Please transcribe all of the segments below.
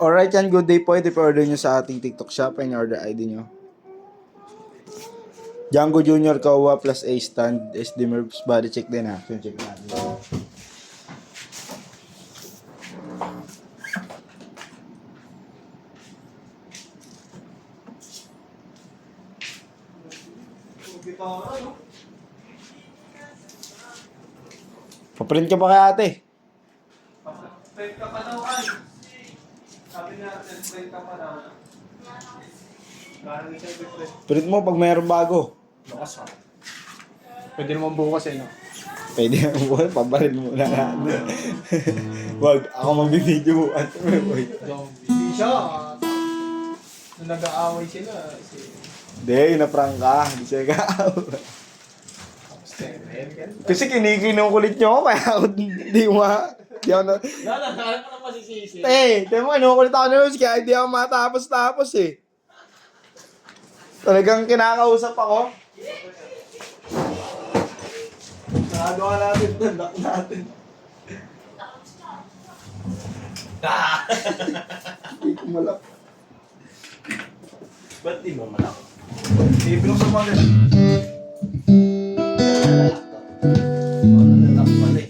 Alright yan, good day po. Ito pa-order nyo sa ating TikTok shop. Ay order ID nyo. Django Junior Kawa plus A stand. SD Merps body check din ha. Check natin. Paprint ka pa kay ate. Print ka pa daw ay. Sabi natin, print ka pa daw. Parang isa print. Print mo pag mayroong bago. Lakas ha. Pwede naman bukas eh, no? Pwede na mo, pabaril mo na natin. Wag, ako magbibideo. Hindi siya. Nung nag-aaway sila. Hindi, na-prank ka. Hindi siya ka-away. Kasi kinikinukulit nyo ako, kaya ako hindi Hindi ako na... Nalala ko na masisisi. Tayo mo, kinukulit ako na kaya hindi ako matapos-tapos eh. Talagang kinakausap ako. Nakagawa natin, tandak natin. Hindi ko malak. Ba't di mo malak? Ibig sa mga Malak pala eh.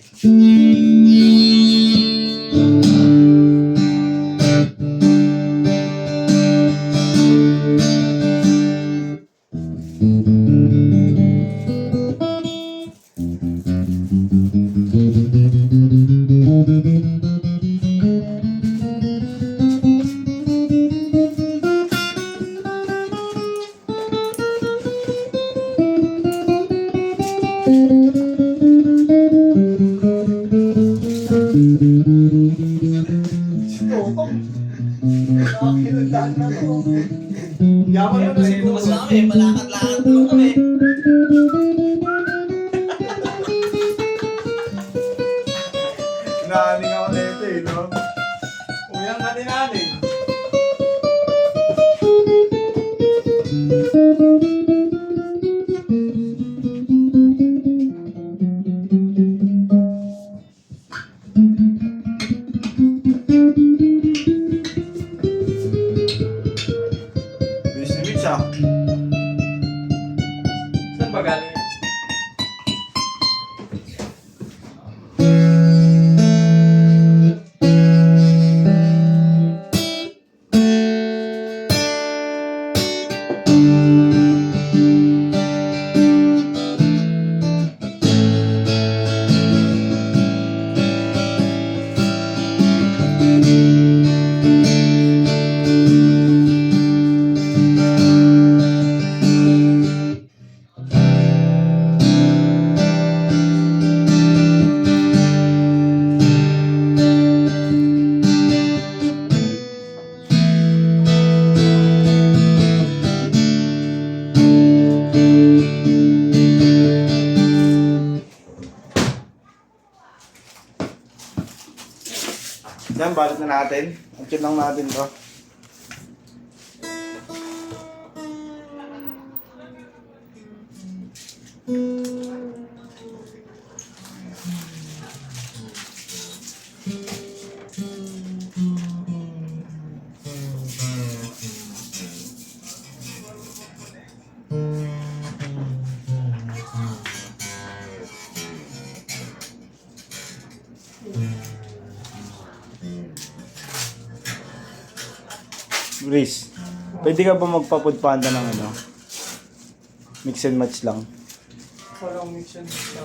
Yaman mo na siguro. Mas lang kami, malakad-lakad lang kami. Naaning ako na ito eh, no? Uyang ka din natin. Bilis ni Mitch ah. Saan ba galing yan? Yan, balot na natin. Ang lang natin to. Grace, pwede ka ba magpa-food panda ng ano? Mix and match lang. Walang mix and sa...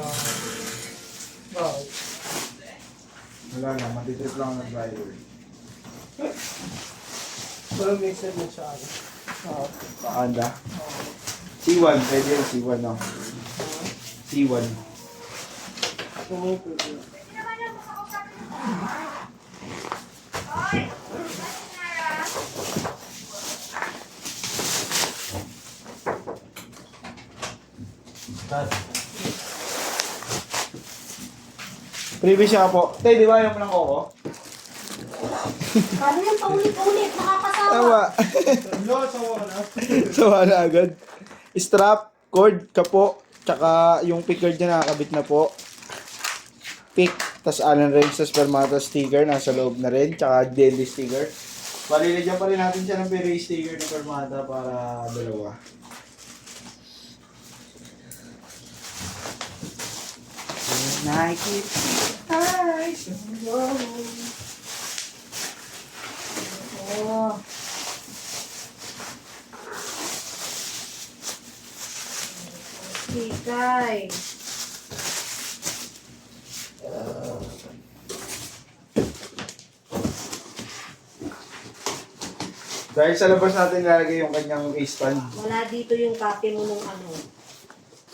Bakit? Wala na, matitrip lang ang driver. Walang mix and match sa ano. Paanda? C1, pwede yung C1 no? C1. Previous siya po. Tay, di ba yung ng koko? Paano yan paulit-ulit? Nakakasawa. Tama. No, sawa na. Sawa na agad. Strap, cord, kapo, tsaka yung pick guard niya nakakabit na po. Pick, tas Allen wrench, tas Permata sticker, nasa loob na rin, tsaka DND sticker. Palilagyan pa rin natin siya ng peri sticker ni Permata para dalawa. Nike eyes on you. Oh. Hikay. Dahil sa labas natin ilalagay yung kanyang stand. Wala dito yung copy mo nung ano.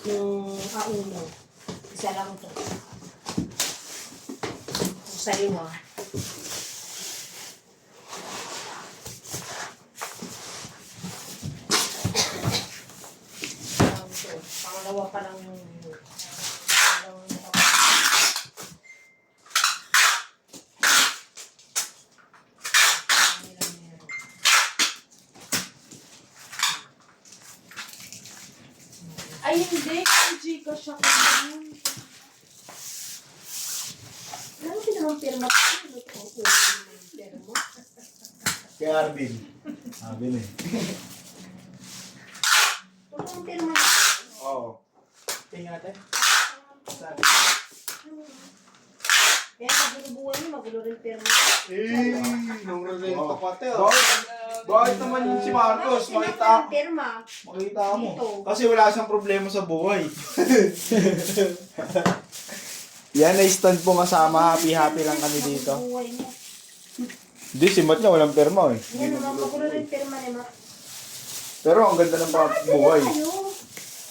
Nung A1. Isa lang to. Sa'yo ah. Pangalawa pa lang yung Ay, hindi. Kung Gcash siya ko. ano pinamang pirma ko? Ano to? Pirma? Kay Arvin. Arvin eh. Ano pirma ko? Oo. Tingnan natin. Sabi. Kaya magulo-buhay niyo, magulo rin pirma. Nung rin pa pati Bakit naman yun si Marcos? Makita, Pirma. makita mo. Dito. Kasi wala siyang problema sa buhay. Yan na stand po kasama. Happy lang kami dito. Buhay niya. Hindi, si Matt niya walang perma eh. Yan naman, magulo rin pirma ni Mark. Pero ang ganda ng buhay. Tayo.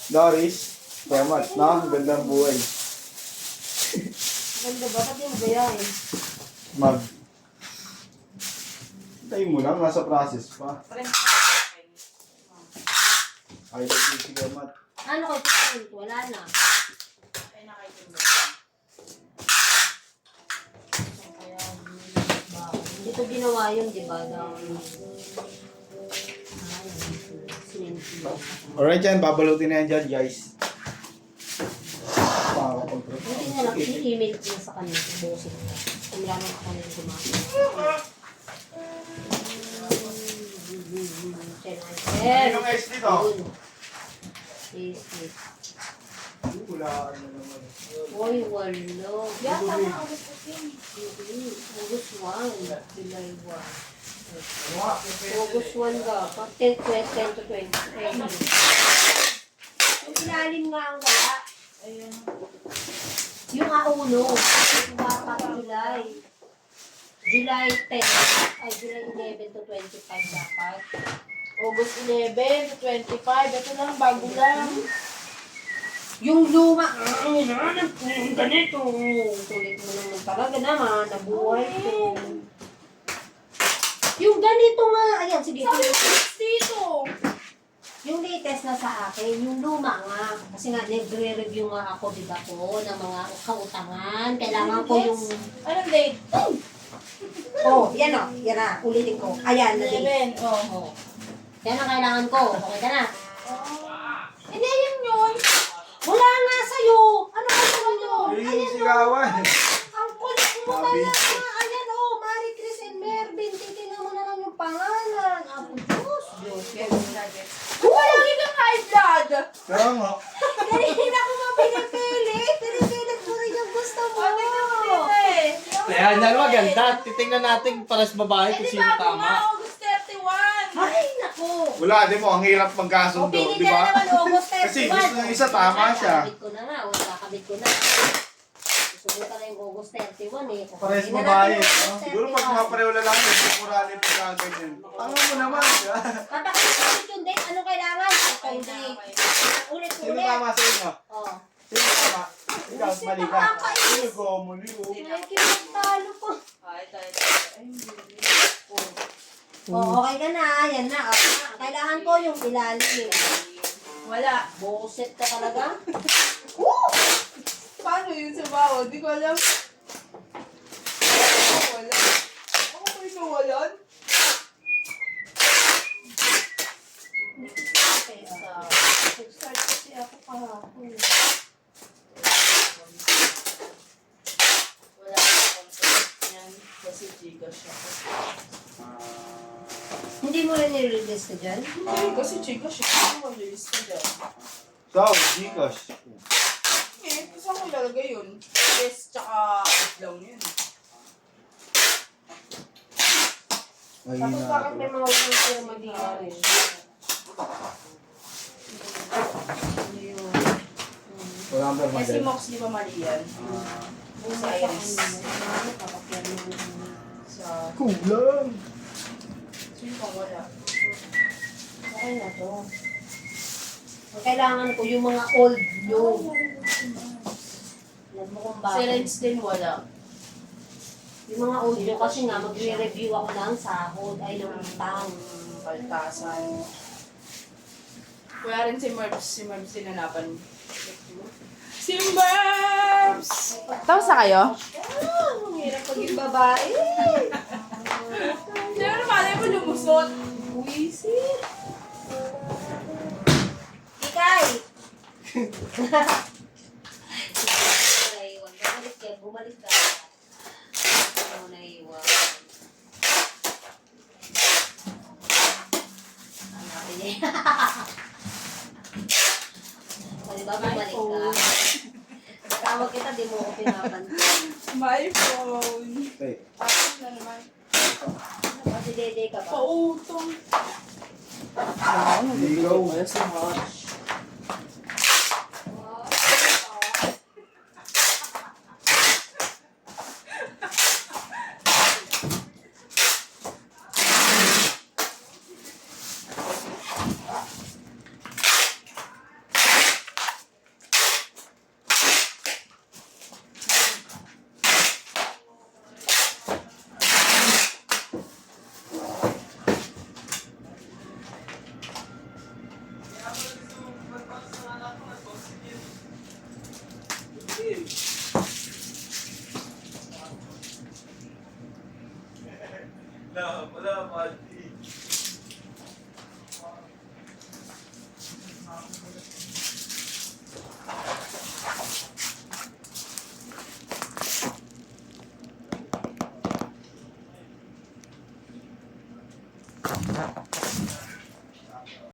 Doris, perma, no? Ang ganda ng buhay. Ganda ba? Ba't yung bayahin? Mag. Tayo mo lang, nasa process pa. Ay, sige, Matt. Ano ko ito? Wala na. Kaya, hindi ko ginawa yun, di ba? Alright yan, babalutin na yan dyan, guys. Buti na lang, i-email ko na sa kanila. Busin ko. Kung wala naman ako nang gumagawa. Anong S dito? SD. Wala na naman. Uy, walo. Yata mga August 15. August 1. July 1. August 1 ka. 10 to 20. Yung ilalim nga ang wala. Ayan. Yung A1. Yung baka July. July 10. Ay, July 11 to 25 dapat. August 11 to 25. Ito lang, bago lang. Yung luma. Ganito. Kulit mo naman talaga naman. Nabuhay ko. Yung ganito nga. Ayan, sige. Sabi mo, dito. Yung latest na sa akin, yung luma nga. Kasi nga, nagre-review nga ako, di ba ko, ng mga kautangan. Kailangan ko yung... Anong date? Oh, yan o. Yan na. Ulitin ko. Ayan, na date. 11. Oh. Oh. Yan ang kailangan ko. Okay ka na. Hindi, yun yun. Wala nga sa'yo. Ano ka sa yun? Yung Ayan o. sigawan. Ang kulit mo talaga. Ayan o. Marie Chris and Mervin. Titignan mo na lang yung pangalan. Apo Diyos. Diyos. Lagi kang high blood. Kaya nga. Kanina ko nga pinipili. Pinipilit mo rin yung gusto mo. Kaya yan maganda. Titingnan natin pares babae kung sino Bago nga, tama. August 31. Ay, naku. Wala, di mo, ang hirap O, magkasundo, pili di ka na ba? naman August 31. Kasi gusto ng isa, tama siya. Kakabit ko na nga. O, kakabit ko na. Susubukan na yung August 31 eh. Pares Hindi na babae, natin yung no? August Siguro pag 31. mga pareho lalaki, sigurado yung pagkaganyan. Ano mo naman, ha? Kapag yung date, ano kailangan? Ito yung date. Sino Ulit-ulit. tama sa inyo? Oh. Sino tama? Ikaw, Buset, mali ka. nakakainis. Sino ko, muli ko. Ay, kinagtalo po. Ay, tayo. Ay, hindi. Oh, okay ka na. Yan na. Okay na. Kailangan ko yung ilalim. Wala. Buset ka talaga. Paano yun sa bawo? Di ko alam. Wala. Ako ba yung nawalan? Okay, nag-start kasi ako kahapon. Wala akong contact yan. Kasi Gcash ako. Hindi mo rin nire-release ka dyan? Hindi, kasi chika siya. Kasi mag-release ka dyan. So, Gcash. Eh, saan ko ilalagay yun? Yes, tsaka lang yun. Ay, Tapos bakit may mga walang firma dito rin? Wala kang Kasi permadel. Mox, di ba mali yan? Sa Iris. Sa... Kulang. Sino pang wala? Okay na to. Ang kailangan ko yung mga old nyo. Alam mo kung Si bakit. Renz din wala. Yung mga old nyo kasi nga magre-review ako ng sahod ay ng utang. Paltasan. Wala rin si Merbs. Si Merbs dinanapan. Si Merbs! Tapos na kayo? Ang hirap paging babae. Sino na malay mo lumusot? Wisit! Ikay! Bumalik ka, bumalik ka. Ano na iwan. Ang natin eh. O, diba bumalik ka? Tawag kita, di mo ako pinapansin. My phone. Okay. Tapos na naman. Kasi dede ka ba? Pautong. Ligaw. Wala si March.